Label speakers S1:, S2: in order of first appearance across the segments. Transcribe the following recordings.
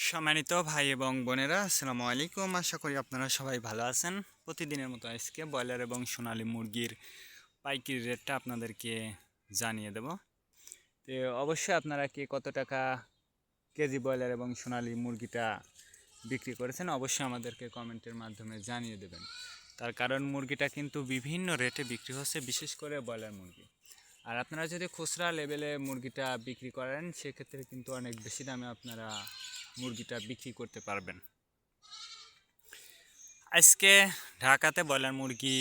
S1: সম্মানিত ভাই এবং বোনেরা, আসসালামু আলাইকুম। আশা করি আপনারা সবাই ভালো আছেন। প্রতিদিনের মতো আজকে ব্রয়লার এবং সোনালী মুরগির পাইকারি রেটটা আপনাদেরকে জানিয়ে দেব। তো অবশ্যই আপনারা কে কত টাকা কেজি ব্রয়লার এবং সোনালী মুরগিটা বিক্রি করেছেন অবশ্যই আমাদেরকে কমেন্টের মাধ্যমে জানিয়ে দেবেন। তার কারণ মুরগিটা কিন্তু বিভিন্ন রেটে বিক্রি হচ্ছে, বিশেষ করে ব্রয়লার মুরগি। আর আপনারা যদি খুচরা লেভেলে মুরগিটা বিক্রি করেন সেক্ষেত্রে কিন্তু অনেক বেশি দামে আপনারা মুরগিটা বিক্রি করতে পারবেন। আজকে ঢাকাতে ব্রয়লার মুরগি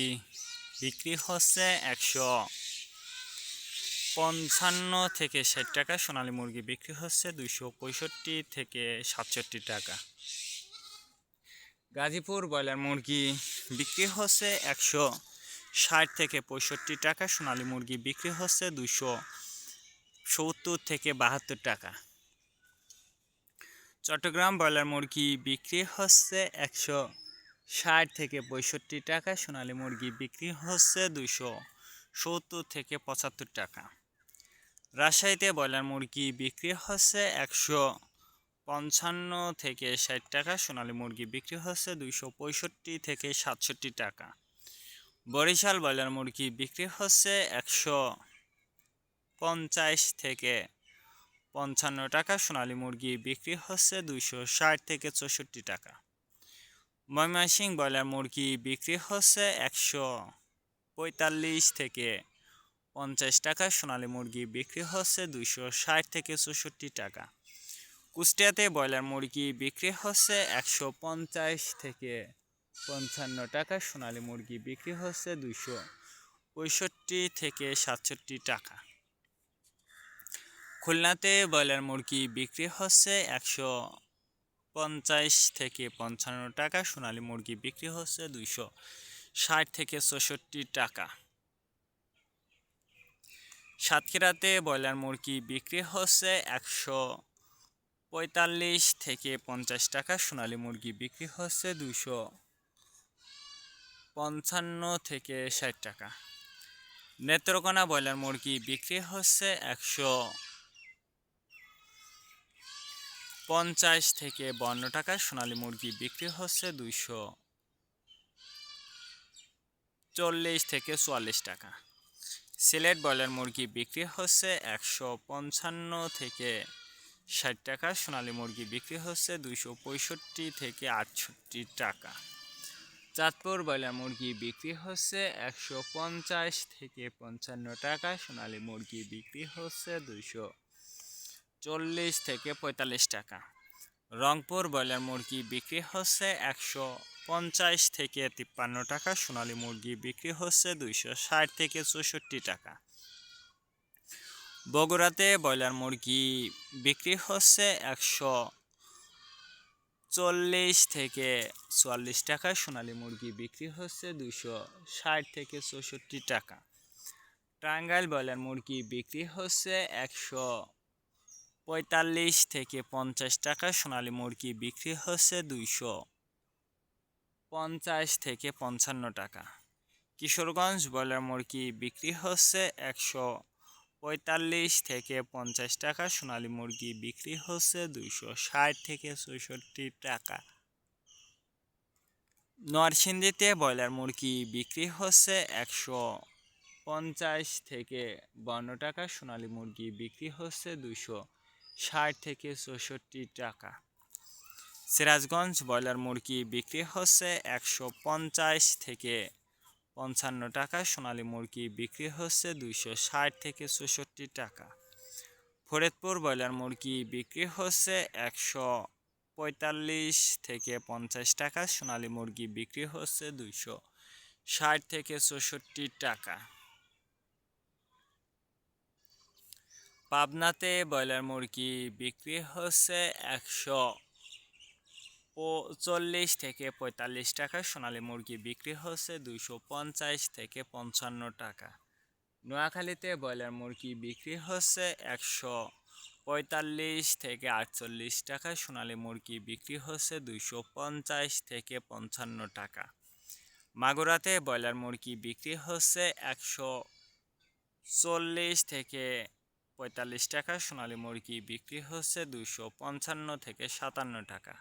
S1: বিক্রি হচ্ছে 155 থেকে 60 টাকা, সোনালী মুরগি বিক্রি হচ্ছে 265 থেকে 67 টাকা। গাজীপুর ব্রয়লার মুরগি বিক্রি হচ্ছে 160 থেকে 65 টাকা, সোনালী মুরগি বিক্রি হচ্ছে 270 থেকে 72 টাকা। চট্টগ্রাম ব্রয়লার মুরগি বিক্রি হচ্ছে 160 থেকে 65 টাকা, সোনালী মুরগি বিক্রি হচ্ছে 270 থেকে 75 টাকা। রাজশাহীতে ব্রয়লার মুরগি বিক্রি হচ্ছে 155 থেকে 60 টাকা, সোনালী মুরগি বিক্রি হচ্ছে 265 থেকে 67 টাকা। বরিশাল ব্রয়লার মুরগি বিক্রি হচ্ছে 150 থেকে 55 টাকা, সোনালী মুরগি বিক্রি হচ্ছে 260 থেকে 64 টাকা। ময়মনসিংহ ব্রয়লার মুরগি বিক্রি হচ্ছে 145 থেকে 50 টাকা, সোনালী মুরগি বিক্রি হচ্ছে 260 থেকে 64 টাকা। কুষ্টিয়াতে ব্রয়লার মুরগি বিক্রি হচ্ছে 150 থেকে 55 টাকা, সোনালী মুরগি বিক্রি হচ্ছে 265 থেকে 67 টাকা। খুলনাতে ব্রয়লার মুরগি বিক্রি হচ্ছে 150 থেকে 55 টাকা, সোনালী মুরগি বিক্রি হচ্ছে 260 থেকে 64 টাকা। সাতক্ষীরাতে ব্রয়লার মুরগি বিক্রি হচ্ছে 145 থেকে 50 টাকা, সোনালী মুরগি বিক্রি হচ্ছে 255 থেকে 60 টাকা। নেত্রকোনা ব্রয়লার মুরগি বিক্রি হচ্ছে 150 থেকে 52 টাকা, সোনালী মুরগি বিক্রি হচ্ছে 240 থেকে 44 টাকা। সিলেট ব্রয়লার মুরগি বিক্রি হচ্ছে 155 থেকে 60 টাকা, সোনালী মুরগি বিক্রি হচ্ছে 265 থেকে 68 টাকা। চাঁদপুর ব্রয়লার মুরগি বিক্রি হচ্ছে 150 থেকে 55 টাকা, সোনালী মুরগি বিক্রি হচ্ছে 240 থেকে 45 টাকা। রংপুর ব্রয়লার মুরগি বিক্রি হচ্ছে 150 থেকে 53 টাকা, সোনালী মুরগি বিক্রি হচ্ছে 260 থেকে 64 টাকা। বগুড়াতে ব্রয়লার মুরগি বিক্রি হচ্ছে 140 থেকে 44 টাকা, সোনালী মুরগি বিক্রি হচ্ছে 260 থেকে 64 টাকা। টাঙ্গাইল ব্রয়লার মুরগি বিক্রি হচ্ছে 145 থেকে 50 টাকা, সোনালী মুরগি বিক্রি হচ্ছে 250 থেকে 55 টাকা। কিশোরগঞ্জ ব্রয়লার মুরগি বিক্রি হচ্ছে 145 থেকে 50 টাকা, সোনালী মুরগি বিক্রি হচ্ছে 260 থেকে 66 টাকা। নরসিংদীতে ব্রয়লার মুরগি বিক্রি হচ্ছে 150 থেকে 52 টাকা, সোনালী মুরগি বিক্রি হচ্ছে 260 থেকে 64 টাকা। সিরাজগঞ্জ ব্রয়লার মুরগি বিক্রি হচ্ছে 150 থেকে 55 টাকা, সোনালী মুরগি বিক্রি হচ্ছে 260 থেকে 64 টাকা। ফরিদপুর ব্রয়লার মুরগি বিক্রি হচ্ছে 145 থেকে 50 টাকা, সোনালী মুরগি বিক্রি হচ্ছে 260 থেকে 64 টাকা। পাবনাতে ব্রয়লার মুরগি বিক্রি হচ্ছে 140 থেকে 45 টাকা, সোনালী মুরগি বিক্রি হচ্ছে 250 থেকে 55 টাকা। নোয়াখালীতে ব্রয়লার মুরগি বিক্রি হচ্ছে 145 থেকে 48 টাকা, সোনালী মুরগি বিক্রি হচ্ছে 250 থেকে 55 টাকা। মাগুরাতে ব্রয়লার মুরগি বিক্রি হচ্ছে 140 থেকে 45 টাকা, সোনালী মুরগি বিক্রি হচ্ছে 255 থেকে 57 টাকা।